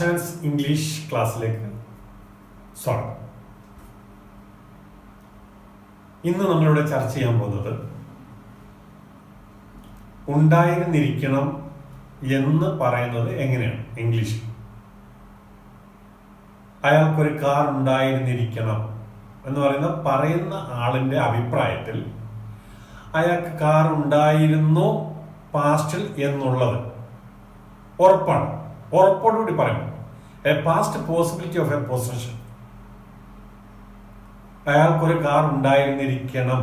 ആശാൻസ് English ക്ലാസ്സിലേക്ക് സ്വാഗതം. ഇന്ന് നമ്മളിവിടെ ചർച്ച ചെയ്യാൻ പോകുന്നത് ഉണ്ടായിരുന്നിരിക്കണം എന്ന് പറയുന്നത് എങ്ങനെയാണ് ഇംഗ്ലീഷിൽ. അയാൾക്കൊരു കാർ ഉണ്ടായിരുന്നിരിക്കണം എന്ന് പറയുന്ന ആളിന്റെ അഭിപ്രായത്തിൽ അയാൾക്ക് കാർ ഉണ്ടായിരുന്നു പാസ്റ്റിൽ എന്നുള്ളത് ഉറപ്പാണ്. ഉറപ്പോടുകൂടി പറയുന്നു A past possibility of A possession. അയാൾക്കൊരു കാർ ഉണ്ടായിരുന്നിരിക്കണം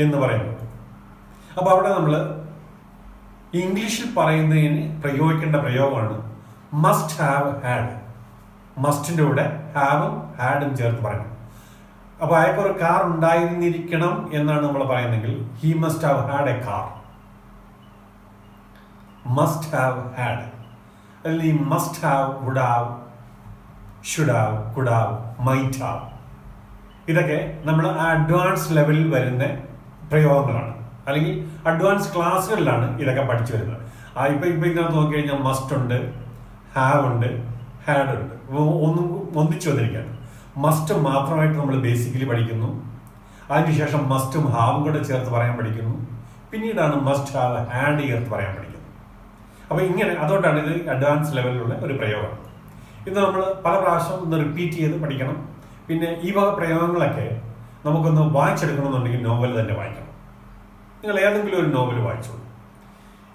എന്ന് പറയുന്നത്. അപ്പൊ അവിടെ നമ്മൾ ഇംഗ്ലീഷിൽ പറയുന്നതിന് പ്രയോഗിക്കേണ്ട പ്രയോഗമാണ് മസ്റ്റ് ഹാവ് ഹാഡ്. മസ്റ്റിന്റെ കൂടെ ഹാവും ഹാഡും ചേർത്ത് പറയണം. അപ്പൊ അയാൾക്കൊരു കാർ ഉണ്ടായിരുന്നിരിക്കണം എന്നാണ് നമ്മൾ പറയുന്നതെങ്കിൽ he must have had a car. Must have had, അല്ലെങ്കിൽ must have, would have, should have, could have, might have. ഇതൊക്കെ നമ്മൾ അഡ്വാൻസ് ലെവലിൽ വരുന്ന പ്രയോഗങ്ങളാണ്, അല്ലെങ്കിൽ അഡ്വാൻസ് ക്ലാസ്സുകളിലാണ് ഇതൊക്കെ പഠിച്ചു വരുന്നത്. ഇപ്പൊ ഇതിനകത്ത് നോക്കിക്കഴിഞ്ഞാൽ മസ്റ്റ് ഉണ്ട്, ഹാവ് ഉണ്ട്, ഹാഡ് ഉണ്ട്. ഒന്നിച്ചു വന്നിരിക്കുകയാണ്. മസ്റ്റ് മാത്രമായിട്ട് നമ്മൾ ബേസിക്കലി പഠിക്കുന്നു. അതിനുശേഷം മസ്റ്റും ഹാവും കൂടെ ചേർത്ത് പറയാൻ പഠിക്കുന്നു. പിന്നീടാണ് മസ്റ്റ് ഹാവ് ഹാഡ് ചേർത്ത് പറയാൻ പഠിക്കുന്നത്. അപ്പൊ ഇങ്ങനെ അതുകൊണ്ടാണ് ഇത് അഡ്വാൻസ് ലെവലിലുള്ള ഒരു പ്രയോഗം. ഇത് നമ്മൾ പല പ്രാവശ്യം ഒന്ന് റിപ്പീറ്റ് ചെയ്ത് പഠിക്കണം. പിന്നെ ഈ വക പ്രയോഗങ്ങളൊക്കെ നമുക്കൊന്ന് വായിച്ചെടുക്കണമെന്നുണ്ടെങ്കിൽ നോവൽ തന്നെ വായിക്കണം. നിങ്ങൾ ഏതെങ്കിലും ഒരു നോവൽ വായിച്ചോളൂ.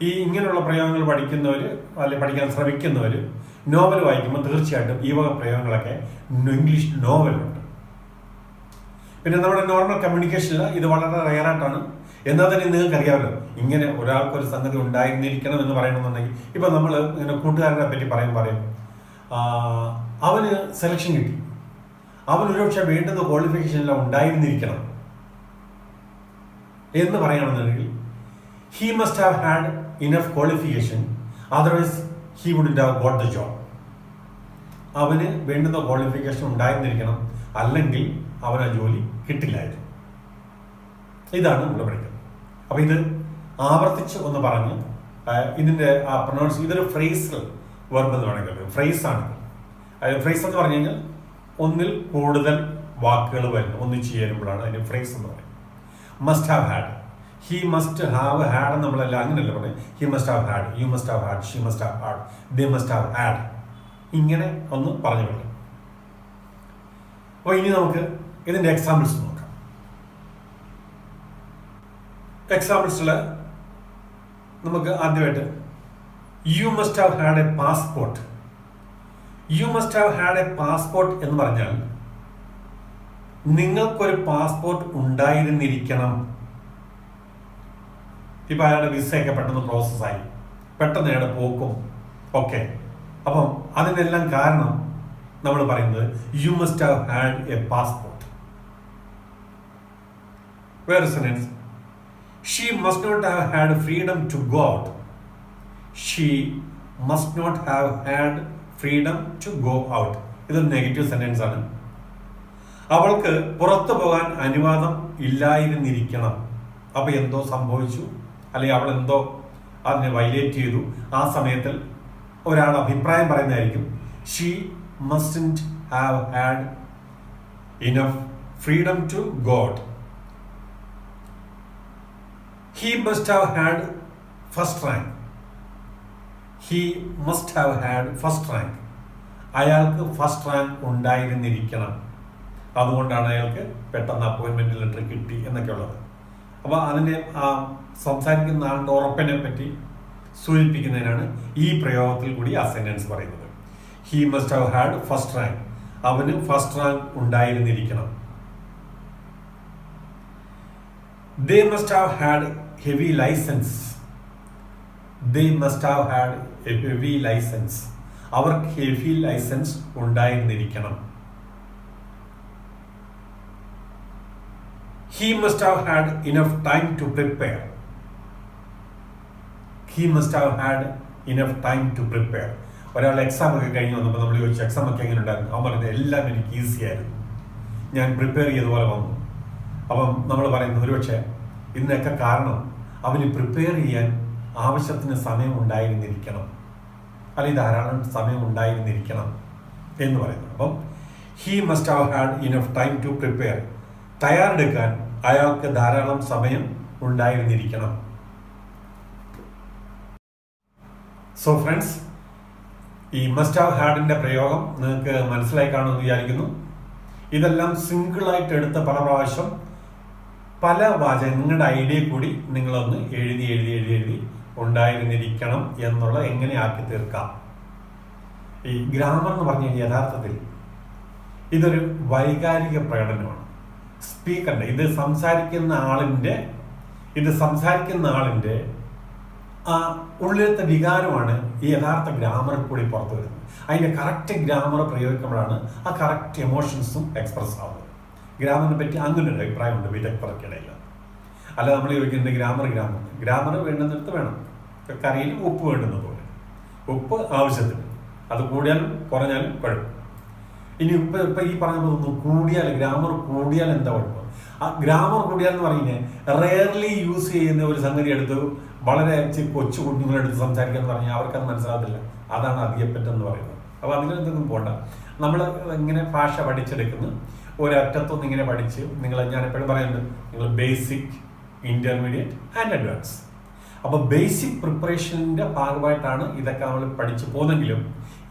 ഈ ഇങ്ങനെയുള്ള പ്രയോഗങ്ങൾ പഠിക്കുന്നവർ അല്ലെങ്കിൽ പഠിക്കാൻ ശ്രമിക്കുന്നവർ നോവൽ വായിക്കുമ്പോൾ തീർച്ചയായിട്ടും ഈ വക പ്രയോഗങ്ങളൊക്കെ ഇംഗ്ലീഷ് നോവലുണ്ട്. പിന്നെ നമ്മുടെ നോർമൽ കമ്മ്യൂണിക്കേഷനിൽ ഇത് വളരെ റെയറായിട്ടാണ്. എന്നാൽ തന്നെ നിങ്ങൾക്ക് അറിയാമല്ലോ, ഇങ്ങനെ ഒരാൾക്കൊരു സംഗതി ഉണ്ടായിരുന്നിരിക്കണം എന്ന് പറയണമെന്നുണ്ടെങ്കിൽ ഇപ്പൊ നമ്മൾ ഇങ്ങനെ കൂട്ടുകാരനെ പറ്റി പറയും അവന് സെലക്ഷൻ കിട്ടി, അവൻ ഒരുപക്ഷെ വേണ്ടുന്ന ക്വാളിഫിക്കേഷനെല്ലാം ഉണ്ടായിരുന്നിരിക്കണം എന്ന് പറയുകയാണെന്നുണ്ടെങ്കിൽ he must have had enough qualification, otherwise he wouldn't have got the job. അവന് വേണ്ടുന്ന ക്വാളിഫിക്കേഷൻ ഉണ്ടായിരുന്നിരിക്കണം, അല്ലെങ്കിൽ അവൻ ആ ജോലി കിട്ടില്ലായിരുന്നു. ഇതാണ് നമ്മൾ പഠിക്കുന്നത്. അപ്പൊ ഇത് ആവർത്തിച്ച് ഒന്ന് പറഞ്ഞ് ഇതിന്റെ പ്രൊനൗൺസ്, ഇതൊരു ഫ്രേസൽ വെർബ് എന്ന് വേണമെങ്കിൽ ഫ്രേസ് ആണ്. ഫ്രേസ് എന്ന് പറഞ്ഞു കഴിഞ്ഞാൽ ഒന്നിൽ കൂടുതൽ വാക്കുകൾ വരുന്നു, ഒന്നിച്ച് ചേരുമ്പോഴാണ് അതിന് ഫ്രേസ് എന്ന് പറയുന്നത്. Must have had, he must have had നമ്മളല്ല അങ്ങനെയല്ല പറയുന്നത്. He must have had, U must have had, Xi must have had, they must have had. ഇങ്ങനെ ഒന്ന് പറഞ്ഞു വിടും. അപ്പൊ ഇനി നമുക്ക് ഇതിന്റെ എക്സാമ്പിൾസ് നോക്കാം. എക്സാമ്പിൾസിൽ നമുക്ക് ആദ്യമായിട്ട് U must have had a passport. U must have had a passport എന്ന് പറഞ്ഞാൽ നിങ്ങൾക്കൊരു പാസ്പോർട്ട് ഉണ്ടായിരുന്നിരിക്കണം. ഇപ്പൊ അയാളുടെ വിസയൊക്കെ പെട്ടെന്ന് പ്രോസസ്സായി, പെട്ടെന്ന് അയാളുടെ പോക്കും ഒക്കെ. അപ്പം അതിനെല്ലാം കാരണം നമ്മൾ പറയുന്നത് you must have had a passport. വേറെ sentence, she must not have had freedom to go out. She must not have had freedom to go out. ഇതൊരു നെഗറ്റീവ് സെന്റൻസ് ആണ്. അവൾക്ക് പുറത്തു പോകാൻ അനുവാദം ഇല്ലായിരുന്നിരിക്കണം. അപ്പൊ എന്തോ സംഭവിച്ചു, അല്ലെങ്കിൽ അവൾ എന്തോ അതിനെ വയലേറ്റ് ചെയ്തു. ആ സമയത്തിൽ ഒരാൾ അഭിപ്രായം പറയുന്നതായിരിക്കും she mustn't have had enough freedom to go out. He must have had first rank. He must have had first rank. അയാൾക്ക് ഫസ്റ്റ് റാങ്ക് ഉണ്ടായിരുന്നിരിക്കണം, അതുകൊണ്ടാണ് അയാൾക്ക് പെട്ടെന്ന് അപ്പോയിന്റ്മെന്റ് ലെറ്റർ കിട്ടി എന്നൊക്കെ ഉള്ളത്. അപ്പൊ അതിന്റെ സംസാരിക്കുന്ന ആളുടെ ഉറപ്പിനെ പറ്റി സൂചിപ്പിക്കുന്നതിനാണ് ഈ പ്രയോഗത്തിൽ കൂടി ആ സെന്റൻസ് പറയുന്നത്. He must have had first rank. അവന് ഫസ്റ്റ് റാങ്ക് ഉണ്ടായിരുന്നിരിക്കണം. They must have had heavy licence. They must have had a heavy licence. അവർക്ക് ഹെവി ലൈസൻസ് ഉണ്ടായിരുന്നിരിക്കണം. He must have had enough time to prepare. He must have had enough time to prepare. ഒരാൾ exam ഒക്കെ കഴിഞ്ഞ് വന്നപ്പോൾ നമ്മൾ ചോദിച്ചു exam ഒക്കെ എങ്ങനെ ഉണ്ടായിരുന്നു. അവൻ പറയുന്നത് എല്ലാം എനിക്ക് ഈസി ആയിരുന്നു, ഞാൻ പ്രിപ്പയർ ചെയ്തതുപോലെ വന്നു. അപ്പം നമ്മൾ പറയുന്നത് ഒരുപക്ഷെ ഇതിനൊക്കെ കാരണം അവന് പ്രിപ്പയർ ചെയ്യാൻ ആവശ്യത്തിന് സമയം ഉണ്ടായിരുന്നിരിക്കണം. അല്ലെങ്കിൽ ധാരാളം സമയം ഉണ്ടായിരുന്നിരിക്കണം എന്ന് പറയുന്നത്. അപ്പം he must have had enough time to prepare. തയ്യാറെടുക്കാൻ അയാൾക്ക് ധാരാളം സമയം ഉണ്ടായിരുന്നിരിക്കണം. സോ ഫ്രണ്ട്സ്, ഈ മസ്റ്റ് ഹാവ് ഹാഡിൻ്റെ പ്രയോഗം നിങ്ങൾക്ക് മനസ്സിലായി കാണുമെന്ന് വിചാരിക്കുന്നു. ഇതെല്ലാം സിംഗിളായിട്ട് എടുത്ത് പല പ്രാവശ്യം പല വാചകം നിങ്ങളുടെ ഐഡിയ കൂടി നിങ്ങളൊന്ന് എഴുതി ഉണ്ടായിരുന്നിരിക്കണം എന്നുള്ള എങ്ങനെ ആക്കി തീർക്കാം. ഈ ഗ്രാമർ എന്ന് പറഞ്ഞു കഴിഞ്ഞാൽ യഥാർത്ഥത്തിൽ ഇതൊരു വൈകാരിക പ്രകടനമാണ്. സ്പീക്കറിൻ്റെ ഇത് സംസാരിക്കുന്ന ആളിൻ്റെ ആ ഉള്ളിലത്തെ വികാരമാണ് ഈ യഥാർത്ഥ ഗ്രാമറിൽ കൂടി പുറത്തു വരുന്നത്. അതിൻ്റെ കറക്റ്റ് ഗ്രാമർ പ്രയോഗിക്കുമ്പോഴാണ് ആ കറക്റ്റ് എമോഷൻസും എക്സ്പ്രസ് ആവുന്നത്. ഗ്രാമറിനെ പറ്റി അങ്ങനെ ഒരു അഭിപ്രായമുണ്ട് വിദഗ്ധർക്കിടയിൽ. അല്ല നമ്മൾ ചോദിക്കുന്നത് ഗ്രാമർ വേണ്ടുന്നിടത്ത് വേണം. കറിയിൽ ഉപ്പ് വേണ്ടുന്നത് പോലെ ഉപ്പ് ആവശ്യത്തിന്, അത് കൂടിയാലും കുറഞ്ഞാലും കുഴപ്പം. ഇനി ഇപ്പം ഈ പറഞ്ഞപ്പോൾ ഗ്രാമർ കൂടിയാൽ എന്താ കുഴപ്പം? ആ ഗ്രാമർ കൂടിയാൽ എന്ന് പറഞ്ഞാൽ റെയർലി യൂസ് ചെയ്യുന്ന ഒരു സംഗതി എടുത്ത് വളരെ കൊച്ചു കുഞ്ഞുങ്ങളെടുത്ത് സംസാരിക്കുക എന്ന് പറഞ്ഞാൽ അവർക്കത് മനസ്സിലാകത്തില്ല. അതാണ് അധികപ്പറ്റെന്ന് പറയുന്നത്. അപ്പോൾ അതിനൊന്നും പോകണ്ട. നമ്മൾ ഇങ്ങനെ ഭാഷ പഠിച്ചെടുക്കുന്നു, ഒരറ്റത്തൊന്നും ഇങ്ങനെ പഠിച്ച് ഞാൻ എപ്പോഴും പറയുന്നത് നിങ്ങൾ ബേസിക്, ഇന്റർമീഡിയറ്റ് ആൻഡ് അഡ്വാൻസ്. അപ്പോൾ ബേസിക് പ്രിപ്പറേഷൻ്റെ ഭാഗമായിട്ടാണ് ഇതൊക്കെ നമ്മൾ പഠിച്ചു പോകുന്നെങ്കിലും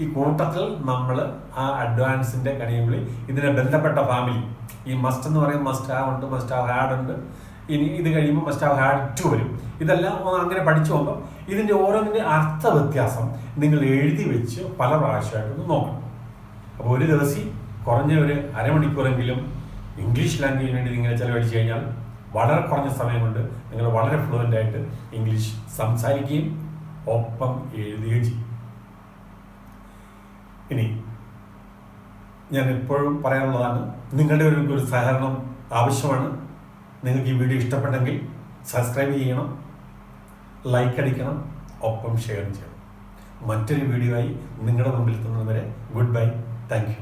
ഈ കൂട്ടത്തിൽ നമ്മൾ ആ അഡ്വാൻസിൻ്റെ കഴിയുമ്പോൾ ഇതിനെ ബന്ധപ്പെട്ട ഫാമിലി, ഈ മസ്റ്റ് എന്ന് പറയുമ്പോൾ മസ്റ്റ് ഹാവ് ഉണ്ട്, മസ്റ്റ് ഹാവ് ഹാഡ് ഉണ്ട്, ഇനി ഇത് കഴിയുമ്പോൾ മസ്റ്റ് ഹാവ് ഹാഡ് ടു വരും. ഇതെല്ലാം അങ്ങനെ പഠിച്ചു പോകുമ്പോൾ ഇതിൻ്റെ ഓരോന്നിൻ്റെ അർത്ഥ വ്യത്യാസം നിങ്ങൾ എഴുതി വെച്ച് പല പ്രാവശ്യമായിട്ടൊന്ന് നോക്കണം. അപ്പോൾ ഒരു ദിവസം കുറഞ്ഞ ഒരു അരമണിക്കൂറെങ്കിലും ഇംഗ്ലീഷ് ലാംഗ്വേജിന് വേണ്ടി നിങ്ങൾ ചിലവഴിച്ച് കഴിഞ്ഞാൽ വളരെ കുറഞ്ഞ സമയം കൊണ്ട് നിങ്ങൾ വളരെ ഫ്ലുവൻ്റായിട്ട് ഇംഗ്ലീഷ് സംസാരിക്കുകയും ഒപ്പം എഴുതുകയും ചെയ്യും. ഇനി ഞാൻ എപ്പോഴും പറയാനുള്ളതാണ്, നിങ്ങളുടെ ഒരു സഹകരണം ആവശ്യമാണ്. നിങ്ങൾക്ക് ഈ വീഡിയോ ഇഷ്ടപ്പെട്ടെങ്കിൽ സബ്സ്ക്രൈബ് ചെയ്യണം, ലൈക്ക് അടിക്കണം, ഒപ്പം ഷെയർ ചെയ്യണം. മറ്റൊരു വീഡിയോ ആയി നിങ്ങളുടെ മുമ്പിൽ എത്തുന്നതുവരെ ഗുഡ് ബൈ, താങ്ക് യു.